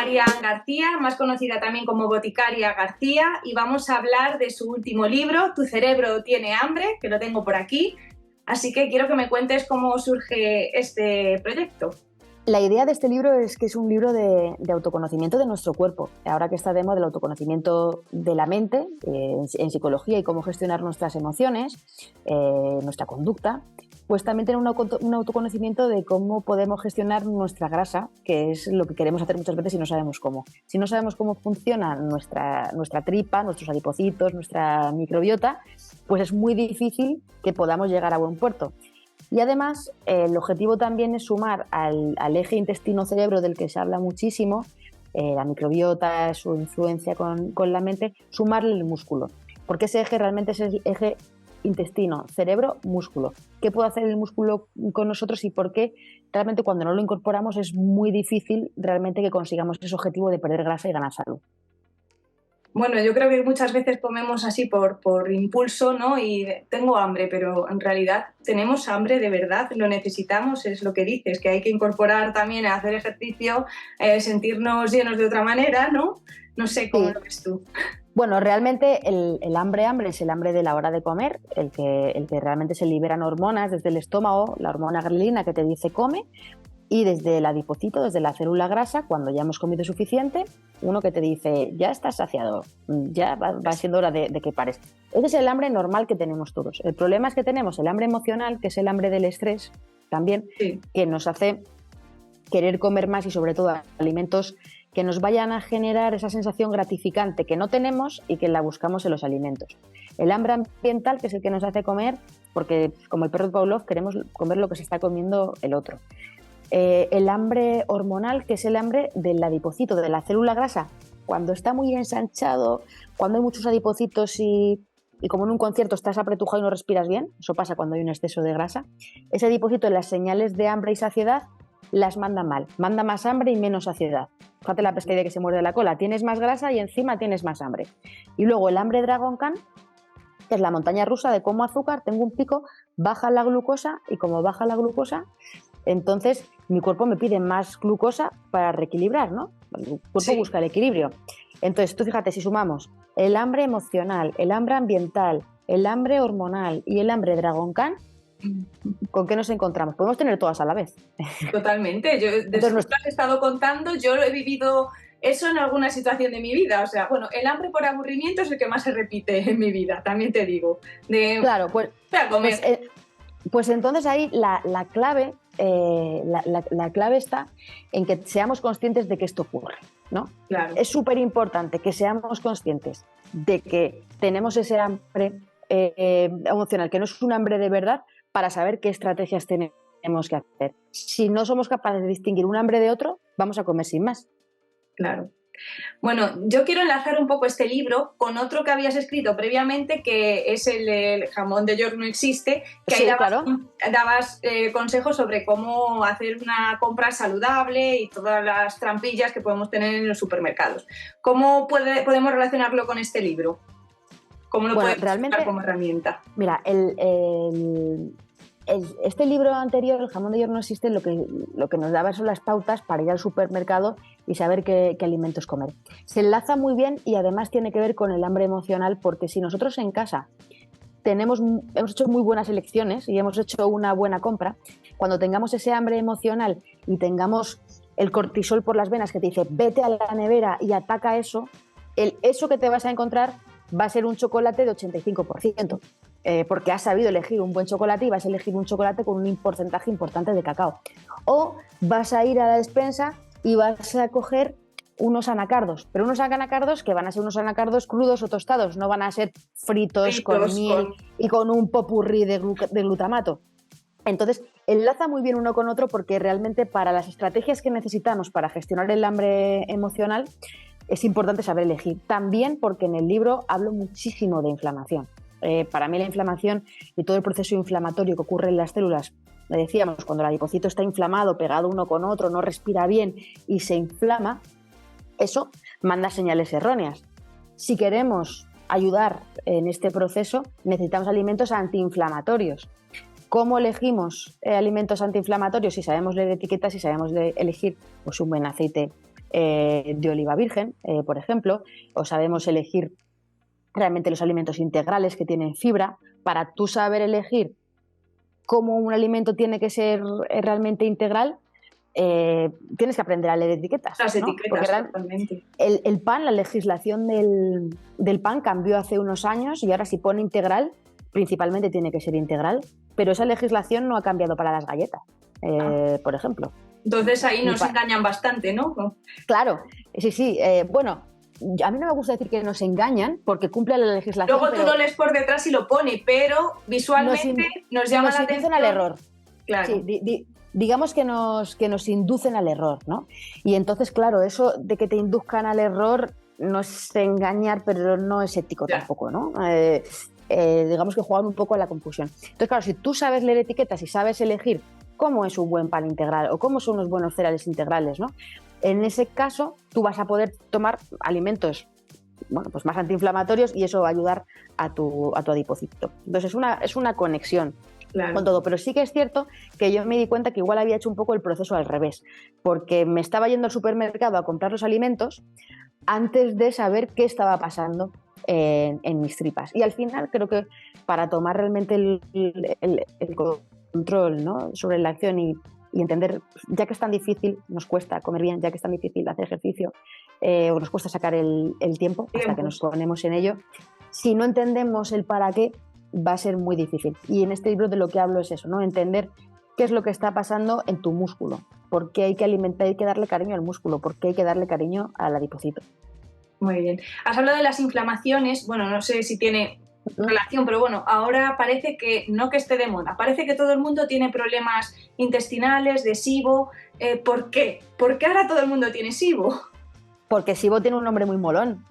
Marian García, más conocida también como Boticaria García, y vamos a hablar de su último libro, Tu cerebro tiene hambre, que lo tengo por aquí. Así que quiero que me cuentes cómo surge este proyecto. La idea de este libro es que es un libro de autoconocimiento de nuestro cuerpo. Ahora que está de moda el autoconocimiento de la mente en psicología y cómo gestionar nuestras emociones, nuestra conducta, pues también tener un autoconocimiento de cómo podemos gestionar nuestra grasa, que es lo que queremos hacer muchas veces y no sabemos cómo. Si no sabemos cómo funciona nuestra tripa, nuestros adipocitos, nuestra microbiota, pues es muy difícil que podamos llegar a buen puerto. Y además, el objetivo también es sumar al eje intestino-cerebro del que se habla muchísimo, la microbiota, su influencia con la mente, sumarle el músculo. Porque ese eje realmente es el eje intestino-cerebro-músculo. ¿Qué puede hacer el músculo con nosotros y por qué realmente cuando no lo incorporamos es muy difícil realmente que consigamos ese objetivo de perder grasa y ganar salud? Bueno, yo creo que muchas veces comemos así por impulso, ¿no? Y tengo hambre, pero en realidad tenemos hambre de verdad, lo necesitamos, es lo que dices, que hay que incorporar también a hacer ejercicio, sentirnos llenos de otra manera, ¿no? No sé cómo lo ves tú. Bueno, realmente el hambre es el hambre de la hora de comer, el que realmente se liberan hormonas desde el estómago, la hormona grelina que te dice come, y desde el adipocito, desde la célula grasa, cuando ya hemos comido suficiente, uno que te dice, ya estás saciado, ya va siendo hora de que pares. Ese es el hambre normal que tenemos todos. El problema es que tenemos el hambre emocional, que es el hambre del estrés también, sí, que nos hace querer comer más y sobre todo alimentos que nos vayan a generar esa sensación gratificante que no tenemos y que la buscamos en los alimentos. El hambre ambiental, que es el que nos hace comer, porque como el perro de Pavlov queremos comer lo que se está comiendo el otro. El hambre hormonal, que es el hambre del adipocito, de la célula grasa, cuando está muy ensanchado, cuando hay muchos adipocitos y como en un concierto estás apretujado y no respiras bien, eso pasa cuando hay un exceso de grasa, ese adipocito en las señales de hambre y saciedad las manda mal, manda más hambre y menos saciedad. Fíjate la pescadilla que se muerde la cola, tienes más grasa y encima tienes más hambre. Y luego el hambre Dragon Khan, que es la montaña rusa de como azúcar, tengo un pico, baja la glucosa y como baja la glucosa, entonces mi cuerpo me pide más glucosa para reequilibrar, ¿no? El cuerpo busca el equilibrio. Entonces, tú fíjate, si sumamos el hambre emocional, el hambre ambiental, el hambre hormonal y el hambre Dragon Khan, ¿con qué nos encontramos? Podemos tener todas a la vez. Totalmente. Yo, desde lo que has estado contando, yo he vivido eso en alguna situación de mi vida. O sea, bueno, el hambre por aburrimiento es el que más se repite en mi vida, también te digo. Claro, pues, pues entonces ahí la clave... la clave está en que seamos conscientes de que esto ocurre, ¿no? Claro. Es súper importante que seamos conscientes de que tenemos ese hambre emocional, que no es un hambre de verdad, para saber qué estrategias tenemos que hacer. Si no somos capaces de distinguir un hambre de otro, vamos a comer sin más. Claro. Bueno, yo quiero enlazar un poco este libro con otro que habías escrito previamente, que es el jamón de York no existe, que ahí dabas consejos sobre cómo hacer una compra saludable y todas las trampillas que podemos tener en los supermercados. ¿Cómo podemos relacionarlo con este libro? ¿Cómo lo podemos usar como herramienta? Mira, este libro anterior, El jamón de York no existe, lo que nos daba son las pautas para ir al supermercado y saber qué alimentos comer. Se enlaza muy bien y además tiene que ver con el hambre emocional, porque si nosotros en casa hemos hecho muy buenas elecciones y hemos hecho una buena compra, cuando tengamos ese hambre emocional y tengamos el cortisol por las venas que te dice vete a la nevera y ataca eso, eso que te vas a encontrar va a ser un chocolate de 85%. Porque has sabido elegir un buen chocolate y vas a elegir un chocolate con un porcentaje importante de cacao. O vas a ir a la despensa y vas a coger unos anacardos, pero unos anacardos que van a ser unos anacardos crudos o tostados, no van a ser fritos con miel y con un popurrí de glutamato. Entonces, enlaza muy bien uno con otro, porque realmente para las estrategias que necesitamos para gestionar el hambre emocional es importante saber elegir. También porque en el libro hablo muchísimo de inflamación. Para mí la inflamación y todo el proceso inflamatorio que ocurre en las células, le decíamos, cuando el adipocito está inflamado, pegado uno con otro, no respira bien y se inflama, eso manda señales erróneas. Si queremos ayudar en este proceso, necesitamos alimentos antiinflamatorios. ¿Cómo elegimos alimentos antiinflamatorios? Si sabemos leer etiquetas, si sabemos elegir pues un buen aceite de oliva virgen, por ejemplo, o sabemos elegir realmente los alimentos integrales que tienen fibra. Para tú saber elegir cómo un alimento tiene que ser realmente integral, tienes que aprender a leer etiquetas. Las ¿no? etiquetas, totalmente. El pan, la legislación del pan cambió hace unos años y ahora si pone integral, principalmente tiene que ser integral, pero esa legislación no ha cambiado para las galletas, por ejemplo. Entonces ahí nos engañan bastante, ¿no? Claro, sí. Bueno, a mí no me gusta decir que nos engañan porque cumple la legislación. Luego tú lo lees por detrás y lo pone, pero visualmente nos llama la atención. Nos inducen al error. Claro. Sí, digamos que nos inducen al error, ¿no? Y entonces, claro, eso de que te induzcan al error no es engañar, pero no es ético tampoco, ¿no? Digamos que juegan un poco a la confusión. Entonces, claro, si tú sabes leer etiquetas y sabes elegir cómo es un buen pan integral o cómo son unos buenos cereales integrales, ¿no? En ese caso, tú vas a poder tomar alimentos, bueno, pues más antiinflamatorios y eso va a ayudar a tu adipocito. Entonces, es una conexión. Claro. Con todo, pero sí que es cierto que yo me di cuenta que igual había hecho un poco el proceso al revés, porque me estaba yendo al supermercado a comprar los alimentos antes de saber qué estaba pasando en mis tripas. Y al final creo que para tomar realmente el control, ¿no?, sobre la acción y entender, ya que es tan difícil, nos cuesta comer bien, ya que es tan difícil hacer ejercicio, o nos cuesta sacar el tiempo hasta que nos ponemos en ello, si no entendemos el para qué, va a ser muy difícil. Y en este libro de lo que hablo es eso, ¿no? Entender qué es lo que está pasando en tu músculo, por qué hay que alimentar, hay que darle cariño al músculo, por qué hay que darle cariño al adipocito. Muy bien. Has hablado de las inflamaciones, bueno, no sé si tiene relación, pero bueno, ahora parece que no que esté de moda, parece que todo el mundo tiene problemas intestinales, de SIBO. ¿Por qué? ¿Por qué ahora todo el mundo tiene SIBO? Porque SIBO tiene un nombre muy molón.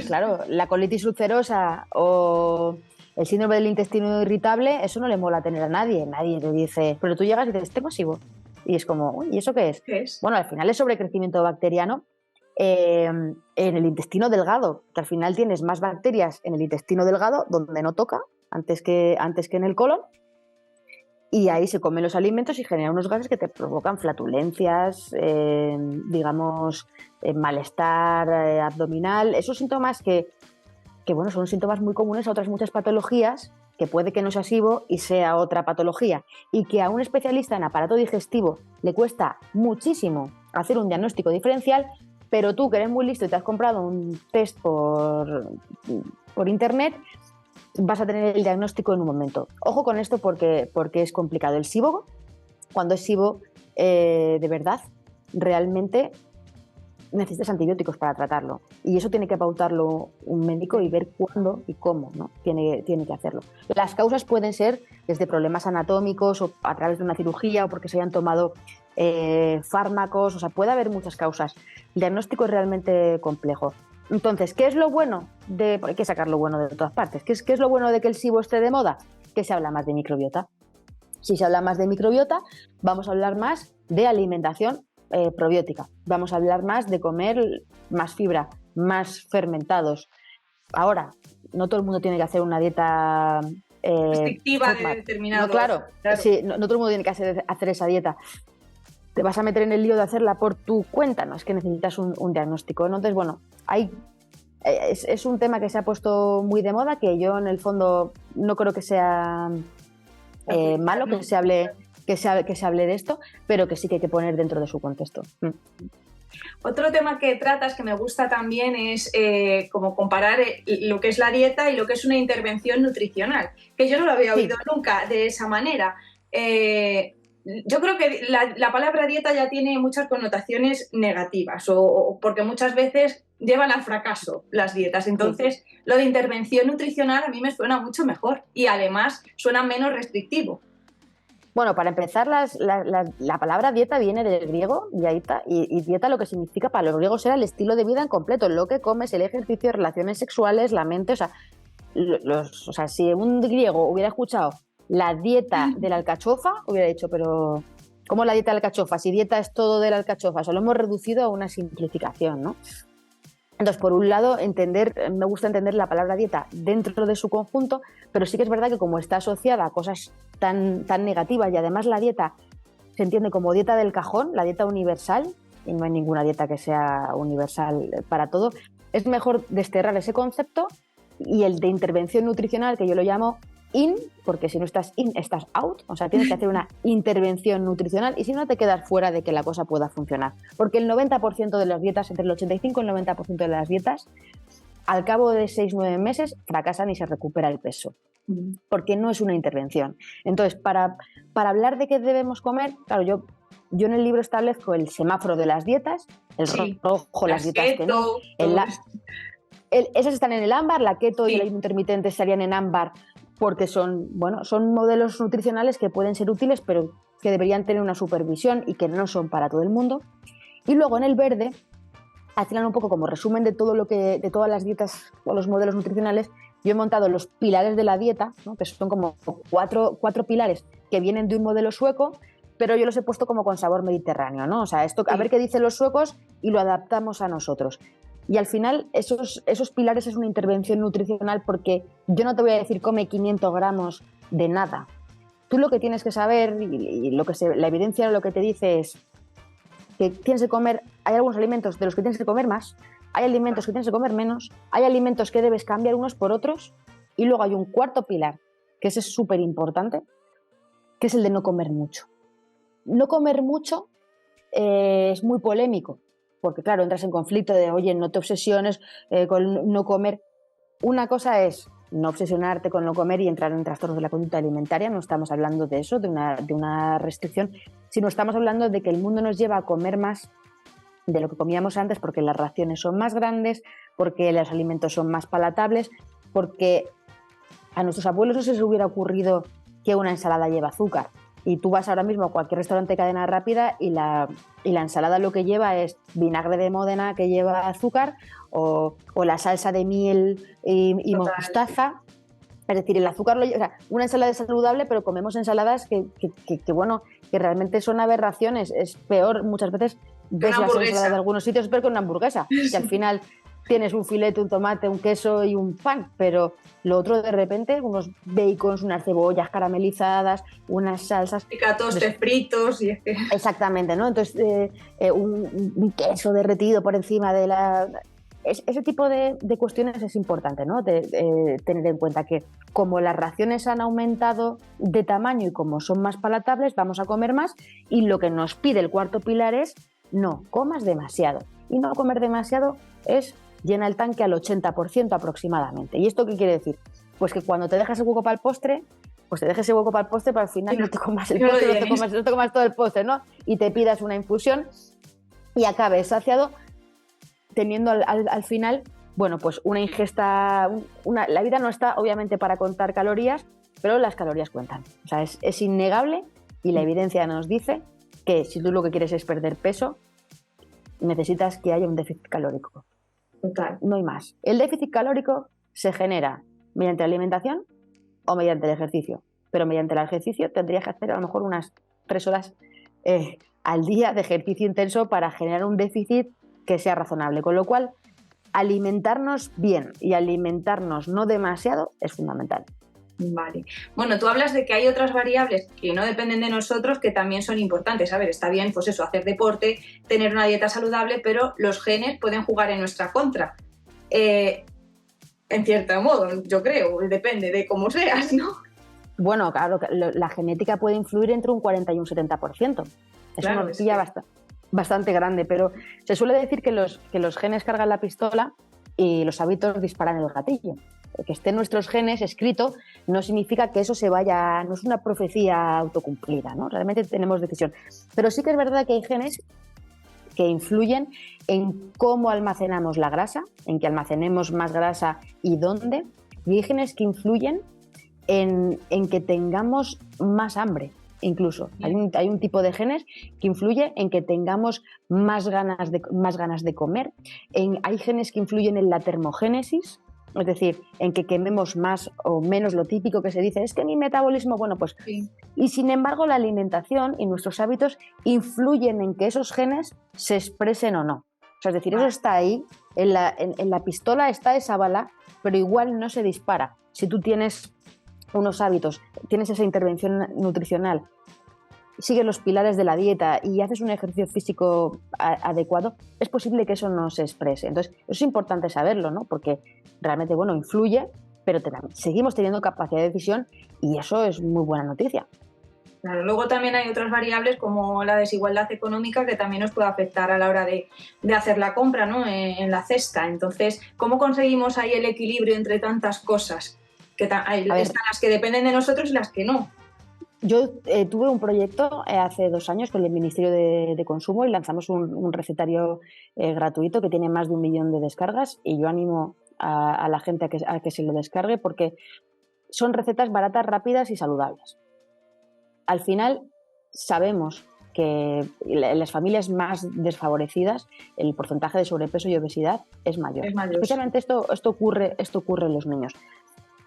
Claro, la colitis ulcerosa o el síndrome del intestino irritable, eso no le mola tener a nadie. Nadie te dice, pero tú llegas y dices, tengo SIBO. Y es como, uy, ¿y eso qué es? ¿Qué es? Bueno, al final es sobrecrecimiento bacteriano en el intestino delgado, que al final tienes más bacterias en el intestino delgado, donde no toca, antes que en el colon, y ahí se comen los alimentos y generan unos gases que te provocan flatulencias, digamos, malestar abdominal, esos síntomas que bueno, son síntomas muy comunes a otras muchas patologías, que puede que no sea SIBO y sea otra patología, y que a un especialista en aparato digestivo le cuesta muchísimo hacer un diagnóstico diferencial, pero tú que eres muy listo y te has comprado un test por internet, vas a tener el diagnóstico en un momento. Ojo con esto porque es complicado. El SIBO, cuando es SIBO de verdad, realmente necesitas antibióticos para tratarlo y eso tiene que pautarlo un médico y ver cuándo y cómo, ¿no? tiene que hacerlo. Las causas pueden ser desde problemas anatómicos o a través de una cirugía o porque se hayan tomado fármacos, o sea, puede haber muchas causas. El diagnóstico es realmente complejo. Entonces, ¿qué es lo bueno? Hay que sacar lo bueno de todas partes. ¿Qué es lo bueno de que el SIBO esté de moda? Que se habla más de microbiota. Si se habla más de microbiota, vamos a hablar más de alimentación probiótica. Vamos a hablar más de comer más fibra, más fermentados. Ahora, no todo el mundo tiene que hacer una dieta restrictiva de determinado. No, claro. Sí, no todo el mundo tiene que hacer esa dieta. Te vas a meter en el lío de hacerla por tu cuenta, no es que necesitas un diagnóstico. Entonces, bueno, es un tema que se ha puesto muy de moda, que yo en el fondo no creo que sea malo que se hable de esto, pero que sí que hay que poner dentro de su contexto. Otro tema que tratas que me gusta también es como comparar lo que es la dieta y lo que es una intervención nutricional, que yo no lo había oído nunca de esa manera. Yo creo que la palabra dieta ya tiene muchas connotaciones negativas o porque muchas veces llevan al fracaso las dietas. Entonces, lo de intervención nutricional a mí me suena mucho mejor y además suena menos restrictivo. Bueno, para empezar, la palabra dieta viene del griego, dieta, y dieta lo que significa para los griegos era el estilo de vida en completo, lo que comes, el ejercicio, relaciones sexuales, la mente, o sea, si un griego hubiera escuchado la dieta de la alcachofa, hubiera dicho, pero ¿cómo la dieta de la alcachofa? Si dieta es todo de la alcachofa, o sea, lo hemos reducido a una simplificación, ¿no? Entonces, por un lado, me gusta entender la palabra dieta dentro de su conjunto, pero sí que es verdad que como está asociada a cosas tan negativas y además la dieta se entiende como dieta del cajón, la dieta universal, y no hay ninguna dieta que sea universal para todo. Es mejor desterrar ese concepto y el de intervención nutricional, que yo lo llamo in, porque si no estás in, estás out. O sea, tienes que hacer una intervención nutricional y si no te quedas fuera de que la cosa pueda funcionar. Porque el 90% de las dietas, entre el 85 y el 90% de las dietas, al cabo de 6-9 meses fracasan y se recupera el peso. Porque no es una intervención. Entonces, para hablar de qué debemos comer, claro, yo en el libro establezco el semáforo de las dietas, el rojo, las dietas keto, que no. Esas están en el ámbar, la keto y el ayuno intermitente estarían en ámbar porque son modelos nutricionales que pueden ser útiles, pero que deberían tener una supervisión y que no son para todo el mundo. Y luego en el verde, al final un poco como resumen de todas las dietas o los modelos nutricionales, yo he montado los pilares de la dieta, ¿no? Que son como cuatro pilares que vienen de un modelo sueco, pero yo los he puesto como con sabor mediterráneo, ¿no? O sea, a ver qué dicen los suecos y lo adaptamos a nosotros. Y al final esos pilares es una intervención nutricional porque yo no te voy a decir come 500 gramos de nada. Tú lo que tienes que saber y la evidencia lo que te dice es que tienes que comer, hay algunos alimentos de los que tienes que comer más, hay alimentos que tienes que comer menos, hay alimentos que debes cambiar unos por otros y luego hay un cuarto pilar, que ese es súper importante, que es el de no comer mucho. No comer mucho es muy polémico, porque claro, entras en conflicto de, oye, no te obsesiones con no comer. Una cosa es no obsesionarte con no comer y entrar en trastornos de la conducta alimentaria, no estamos hablando de eso, de una restricción, sino estamos hablando de que el mundo nos lleva a comer más de lo que comíamos antes porque las raciones son más grandes, porque los alimentos son más palatables, porque a nuestros abuelos no se les hubiera ocurrido que una ensalada lleva azúcar. Y tú vas ahora mismo a cualquier restaurante de cadena rápida y la ensalada lo que lleva es vinagre de Módena que lleva azúcar o la salsa de miel y mostaza. Es decir, el azúcar una ensalada es saludable, pero comemos ensaladas que realmente son aberraciones. Es peor, muchas veces ves las ensaladas de algunos sitios, es peor que una hamburguesa. Que al final tienes un filete, un tomate, un queso y un pan, pero lo otro de repente, unos bacons, unas cebollas caramelizadas, unas salsas... Tostes fritos y... Exactamente, ¿no? Entonces, un queso derretido por encima de la... Ese tipo de cuestiones es importante, ¿no? Tener en cuenta que como las raciones han aumentado de tamaño y como son más palatables, vamos a comer más y lo que nos pide el cuarto pilar es no comas demasiado. Y no comer demasiado es llena el tanque al 80% aproximadamente. ¿Y esto qué quiere decir? Pues que cuando te dejas el hueco para el postre, pues te dejes ese hueco para el postre, pero al final no te comas el postre, no te comas todo el postre, ¿no? Y te pidas una infusión y acabes saciado teniendo al final, bueno, pues una ingesta... la vida no está obviamente para contar calorías, pero las calorías cuentan. O sea, es innegable y la evidencia nos dice que si tú lo que quieres es perder peso, necesitas que haya un déficit calórico. Total. No hay más. El déficit calórico se genera mediante la alimentación o mediante el ejercicio. Pero mediante el ejercicio tendrías que hacer a lo mejor unas 3 horas al día de ejercicio intenso para generar un déficit que sea razonable. Con lo cual, alimentarnos bien y alimentarnos no demasiado es fundamental. Vale. Bueno, tú hablas de que hay otras variables que no dependen de nosotros que también son importantes. A ver, está bien, pues eso, hacer deporte, tener una dieta saludable, pero los genes pueden jugar en nuestra contra. En cierto modo, yo creo, depende de cómo seas, ¿no? Bueno, claro, la genética puede influir entre un 40 y un 70%. Es una horquilla bastante grande, pero se suele decir que los genes cargan la pistola y los hábitos disparan el gatillo. Que esté en nuestros genes escrito no significa que eso se vaya, no es una profecía autocumplida, ¿no? Realmente tenemos decisión. Pero sí que es verdad que hay genes que influyen en cómo almacenamos la grasa, en que almacenemos más grasa y dónde. Y hay genes que influyen en que tengamos más hambre, incluso. Hay un tipo de genes que influye en que tengamos más ganas de comer. Hay genes que influyen en la termogénesis, es decir, en que quememos más o menos. Lo típico que se dice es que mi metabolismo, bueno, pues... Sí. Y sin embargo, la alimentación y nuestros hábitos influyen en que esos genes se expresen o no. O sea, es decir, eso está ahí, en la pistola está esa bala, pero igual no se dispara. Si tú tienes unos hábitos, tienes esa intervención nutricional sigues los pilares de la dieta y haces un ejercicio físico adecuado, es posible que eso no se exprese. Entonces, eso es importante saberlo, ¿no? Porque realmente, bueno, influye, pero seguimos teniendo capacidad de decisión y eso es muy buena noticia. Claro, luego también hay otras variables como la desigualdad económica que también nos puede afectar a la hora de hacer la compra, ¿no? En la cesta. Entonces, ¿cómo conseguimos ahí el equilibrio entre tantas cosas? Están las que dependen de nosotros y las que no. Yo tuve un proyecto hace 2 años con el Ministerio de Consumo y lanzamos un recetario gratuito que tiene más de 1 millón de descargas y yo animo a la gente a que se lo descargue porque son recetas baratas, rápidas y saludables. Al final sabemos que en las familias más desfavorecidas el porcentaje de sobrepeso y obesidad es mayor. Especialmente esto ocurre en los niños.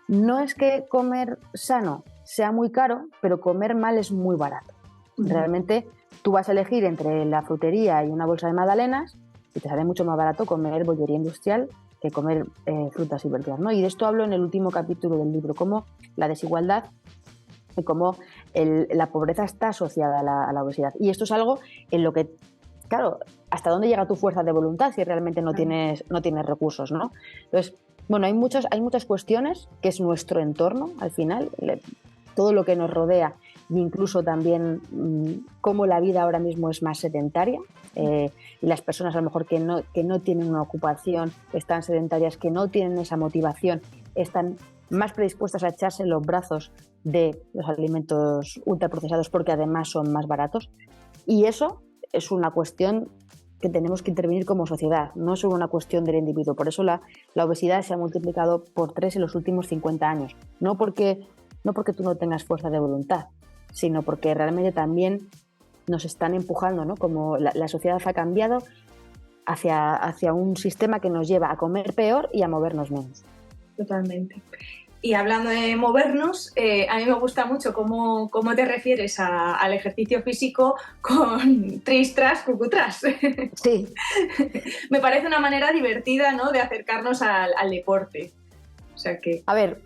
No es que comer sano sea muy caro, pero comer mal es muy barato. Realmente tú vas a elegir entre la frutería y una bolsa de magdalenas y te sale mucho más barato comer bollería industrial que comer frutas y verduras, ¿no? Y de esto hablo en el último capítulo del libro, cómo la desigualdad y cómo la pobreza está asociada a la obesidad. Y esto es algo en lo que, claro, ¿hasta dónde llega tu fuerza de voluntad si realmente no tienes recursos, ¿no? Entonces, bueno, hay muchas cuestiones que es nuestro entorno, al final, todo lo que nos rodea e incluso también cómo la vida ahora mismo es más sedentaria y las personas a lo mejor que no tienen una ocupación, están sedentarias, que no tienen esa motivación, están más predispuestas a echarse en los brazos de los alimentos ultraprocesados porque además son más baratos. Y eso es una cuestión que tenemos que intervenir como sociedad, no es solo una cuestión del individuo. Por eso la obesidad se ha multiplicado por 3 en los últimos 50 años. No porque tú no tengas fuerza de voluntad, sino porque realmente también nos están empujando, ¿no? Como la sociedad ha cambiado hacia un sistema que nos lleva a comer peor y a movernos menos. Totalmente. Y hablando de movernos, a mí me gusta mucho cómo te refieres al ejercicio físico con tris, tras, cucutras. Sí. Me parece una manera divertida, ¿no?, de acercarnos al deporte. O sea que... A ver,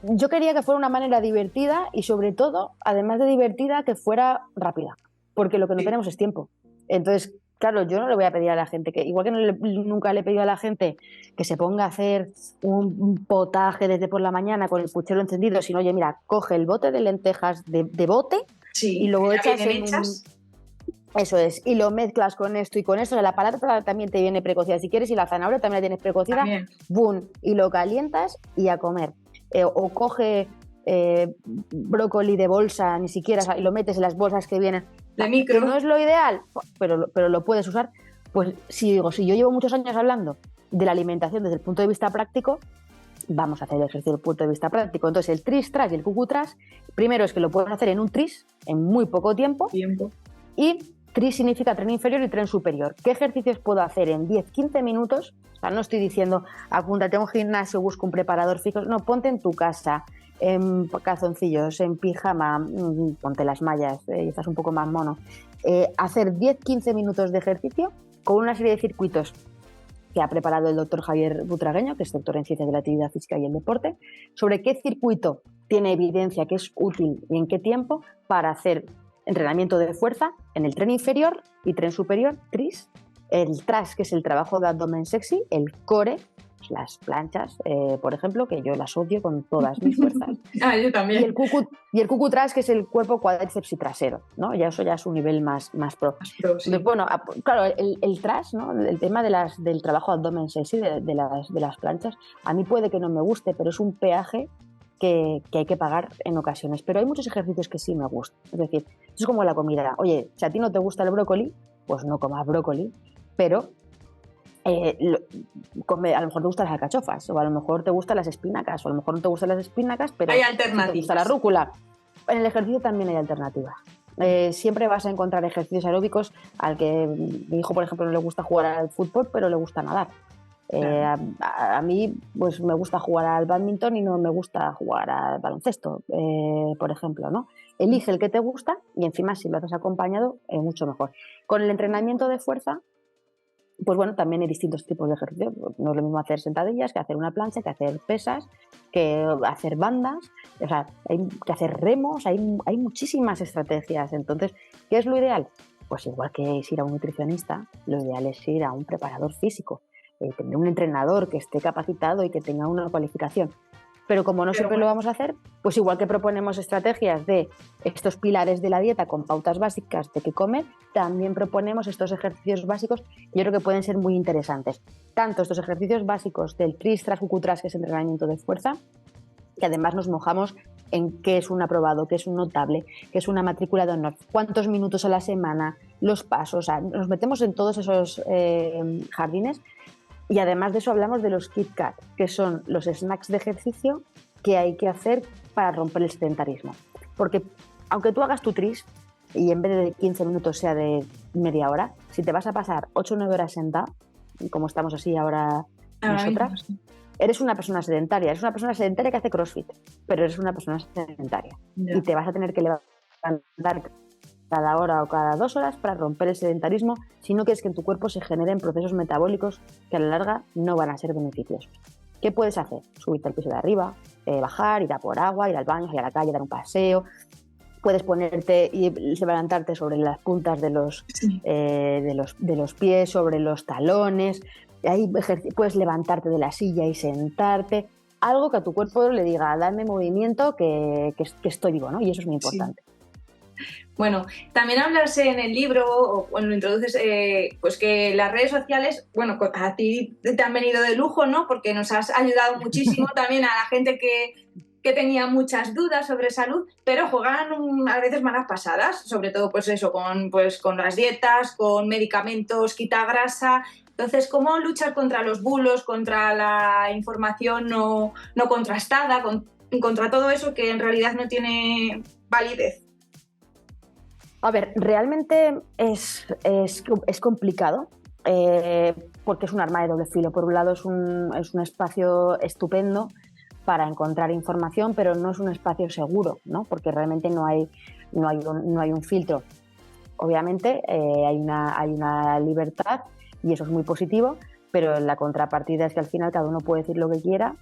yo quería que fuera una manera divertida y sobre todo, además de divertida, que fuera rápida, porque lo que no tenemos es tiempo. Entonces, claro, yo no le voy a pedir a la gente que, igual que nunca le he pedido a la gente que se ponga a hacer un potaje desde por la mañana con el puchero encendido, sino, oye, mira, coge el bote de lentejas de bote y luego echas en Eso es, y lo mezclas con esto y con esto. La patata también te viene precocida si quieres y la zanahoria también la tienes precocida. ¡Bum! Y lo calientas y a comer. O coge brócoli de bolsa, ni siquiera, y lo metes en las bolsas que vienen. De micro. Que no es lo ideal, pero lo puedes usar. Pues si yo llevo muchos años hablando de la alimentación desde el punto de vista práctico, vamos a hacer el ejercicio desde el punto de vista práctico. Entonces el tris, tras y el cucutras, primero es que lo puedes hacer en un tris, en muy poco tiempo. Y tris significa tren inferior y tren superior. ¿Qué ejercicios puedo hacer en 10-15 minutos? O sea, no estoy diciendo apúntate a un gimnasio, busca un preparador fijo. No, ponte en tu casa, en calzoncillos, en pijama, ponte las mallas y estás un poco más mono. Hacer 10-15 minutos de ejercicio con una serie de circuitos que ha preparado el doctor Javier Butragueño, que es doctor en Ciencias de la Actividad Física y el Deporte, sobre qué circuito tiene evidencia que es útil y en qué tiempo para hacer entrenamiento de fuerza en el tren inferior y tren superior, tris, el tras, que es el trabajo de abdomen sexy, el core, las planchas, por ejemplo, que yo las odio con todas mis fuerzas. Yo también. Y el cucutras, que es el cuerpo cuádriceps y trasero, ¿no? Eso ya es un nivel más pro. Sí. Bueno, claro, el tras, ¿no? El tema del trabajo abdomen sexy, de las planchas, a mí puede que no me guste, pero es un peaje que hay que pagar en ocasiones. Pero hay muchos ejercicios que sí me gustan. Es decir, es como la comida. Oye, si a ti no te gusta el brócoli, pues no comas brócoli, pero a lo mejor te gustan las alcachofas, o a lo mejor te gustan las espinacas, o a lo mejor no te gustan las espinacas, pero hay alternativas. te gusta la rúcula. En el ejercicio también hay alternativas. Siempre vas a encontrar ejercicios aeróbicos al que mi hijo, por ejemplo, no le gusta jugar al fútbol, pero le gusta nadar. A mí pues me gusta jugar al bádminton y no me gusta jugar al baloncesto, por ejemplo, ¿no? Elige el que te gusta y encima si lo haces acompañado, mucho mejor. Con el entrenamiento de fuerza pues bueno, también hay distintos tipos de ejercicio. No es lo mismo hacer sentadillas que hacer una plancha, que hacer pesas, que hacer bandas, o sea, hay que hacer remos, hay muchísimas estrategias. Entonces, ¿qué es lo ideal? Pues igual que es ir a un nutricionista, lo ideal es ir a un preparador físico, tener un entrenador que esté capacitado y que tenga una cualificación. Pero como no siempre lo vamos a hacer, pues igual que proponemos estrategias de estos pilares de la dieta con pautas básicas de qué comer, también proponemos estos ejercicios básicos que yo creo que pueden ser muy interesantes. Tanto estos ejercicios básicos del tris tras QQ-tras, que es entrenamiento de fuerza, que además nos mojamos en qué es un aprobado, qué es un notable, qué es una matrícula de honor, cuántos minutos a la semana, los pasos, o sea, nos metemos en todos esos jardines. Y además de eso hablamos de los Kit Kat, que son los snacks de ejercicio que hay que hacer para romper el sedentarismo. Porque aunque tú hagas tu tris y en vez de 15 minutos sea de media hora, si te vas a pasar 8 o 9 horas sentado, como estamos así ahora nosotras, eres una persona sedentaria. Eres una persona sedentaria que hace CrossFit, pero eres una persona sedentaria. Yeah. Y te vas a tener que levantar cada hora o cada 2 horas para romper el sedentarismo si no quieres que en tu cuerpo se generen procesos metabólicos que a la larga no van a ser beneficiosos. ¿Qué puedes hacer? Subirte al piso de arriba, bajar, ir a por agua, ir al baño, ir a la calle, dar un paseo. Puedes ponerte y levantarte sobre las puntas de los pies, sobre los talones. Ahí puedes levantarte de la silla y sentarte. Algo que a tu cuerpo le diga, dame movimiento que estoy vivo, ¿no? Y eso es muy importante. Sí. Bueno, también hablas en el libro, o cuando lo introduces, pues que las redes sociales, bueno, a ti te han venido de lujo, ¿no? Porque nos has ayudado muchísimo también a la gente que tenía muchas dudas sobre salud, pero juegan a veces malas pasadas, sobre todo pues eso, con las dietas, con medicamentos, quita grasa. Entonces, ¿cómo luchas contra los bulos, contra la información no contrastada, contra todo eso que en realidad no tiene validez? A ver, realmente es complicado porque es un arma de doble filo. Por un lado es un espacio estupendo para encontrar información, pero no es un espacio seguro, ¿no? Porque realmente no hay un filtro. Obviamente hay una libertad y eso es muy positivo, pero la contrapartida es que al final cada uno puede decir lo que quiera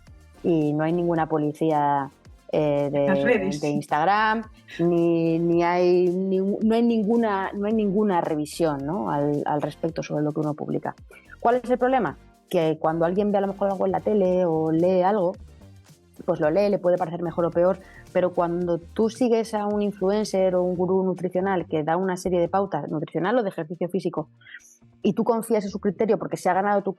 y no hay ninguna policía de Instagram, no hay ninguna revisión, ¿no? al respecto sobre lo que uno publica. ¿Cuál es el problema? Que cuando alguien ve a lo mejor algo en la tele o lee algo, pues lo lee, le puede parecer mejor o peor, pero cuando tú sigues a un influencer o un gurú nutricional que da una serie de pautas nutricional o de ejercicio físico y tú confías en su criterio porque se ha ganado tu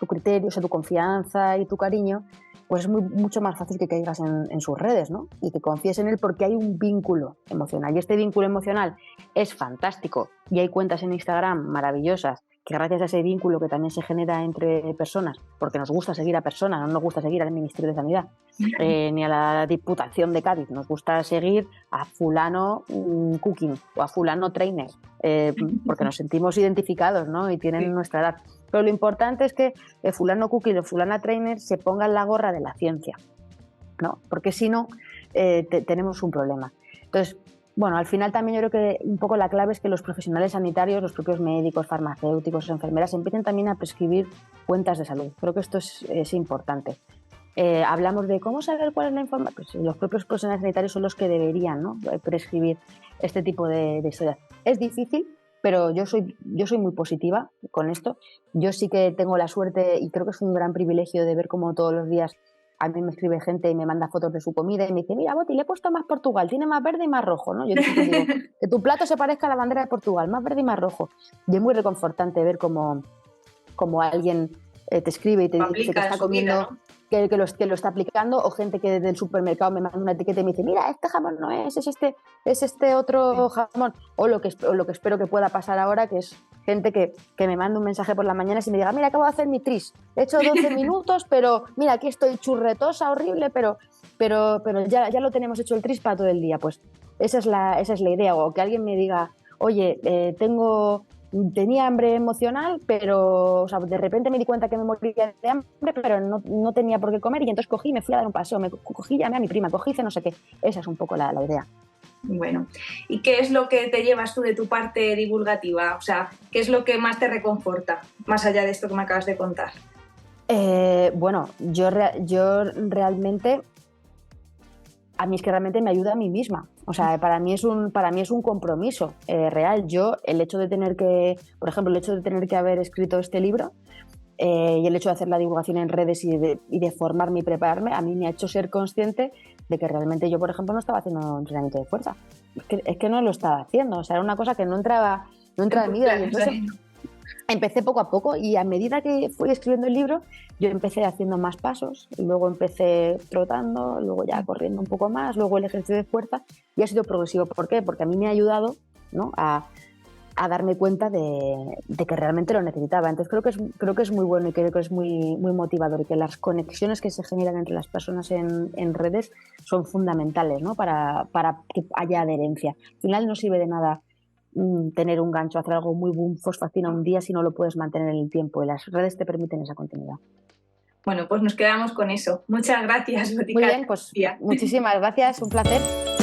criterio, o sea, tu confianza y tu cariño, pues es mucho más fácil que caigas en sus redes, ¿no? Y que confíes en él porque hay un vínculo emocional. Y este vínculo emocional es fantástico. Y hay cuentas en Instagram maravillosas que gracias a ese vínculo que también se genera entre personas, porque nos gusta seguir a personas, no nos gusta seguir al Ministerio de Sanidad, ni a la Diputación de Cádiz, nos gusta seguir a fulano cooking o a fulano trainer, porque nos sentimos identificados, ¿no? Y tienen nuestra edad. Pero lo importante es que el fulano cooking o fulana trainer se pongan la gorra de la ciencia, ¿no? Porque si no, tenemos un problema. Entonces, bueno, al final también yo creo que un poco la clave es que los profesionales sanitarios, los propios médicos, farmacéuticos, enfermeras, empiecen también a prescribir cuentas de salud. Creo que esto es importante. Hablamos de cómo saber cuál es la información. Pues los propios profesionales sanitarios son los que deberían, ¿no?, prescribir este tipo de historias. Es difícil, pero yo soy muy positiva con esto. Yo sí que tengo la suerte y creo que es un gran privilegio de ver cómo todos los días a mí me escribe gente y me manda fotos de su comida y me dice, mira, Boti, le he puesto más Portugal, tiene más verde y más rojo, ¿no? Yo siempre digo, que tu plato se parezca a la bandera de Portugal, más verde y más rojo. Y es muy reconfortante ver cómo alguien te escribe y te dice que está comiendo, vida, ¿no?, que lo está aplicando, o gente que desde el supermercado me manda una etiqueta y me dice, mira, este jamón no es este otro jamón. O lo que espero que pueda pasar ahora, que es gente que me manda un mensaje por las mañanas y me diga, mira, acabo de hacer mi tris, he hecho 12 minutos, pero mira, aquí estoy churretosa, horrible, pero ya lo tenemos hecho el tris para todo el día. Pues esa es la idea. O que alguien me diga, oye, tenía hambre emocional, pero o sea, de repente me di cuenta que me moría de hambre, pero no tenía por qué comer, y entonces cogí y me fui a dar un paseo, cogí, llamé a mi prima, cogí, hice no sé qué. Esa es un poco la idea. Bueno, ¿y qué es lo que te llevas tú de tu parte divulgativa? O sea, ¿qué es lo que más te reconforta, más allá de esto que me acabas de contar? Bueno, yo realmente, a mí es que realmente me ayuda a mí misma. O sea, para mí es un compromiso real. Yo, el hecho de tener que, por ejemplo, el hecho de tener que haber escrito este libro y el hecho de hacer la divulgación en redes y de formarme y prepararme, a mí me ha hecho ser consciente de que realmente yo, por ejemplo, no estaba haciendo entrenamiento de fuerza. Es que no lo estaba haciendo. O sea, era una cosa que no entraba en mi vida. Y entonces empecé poco a poco y a medida que fui escribiendo el libro, yo empecé haciendo más pasos, y luego empecé trotando, luego ya corriendo un poco más, luego el ejercicio de fuerza, y ha sido progresivo. ¿Por qué? Porque a mí me ha ayudado, ¿no?, a darme cuenta de que realmente lo necesitaba. Entonces creo que es muy bueno y creo que es muy, muy motivador, y que las conexiones que se generan entre las personas en redes son fundamentales, ¿no?, para que haya adherencia. Al final no sirve de nada tener un gancho, hacer algo muy boom, fosfacina un día si no lo puedes mantener en el tiempo, y las redes te permiten esa continuidad. Bueno, pues nos quedamos con eso. Muchas gracias, Muy Boticarias. bien, pues muchísimas gracias, un placer.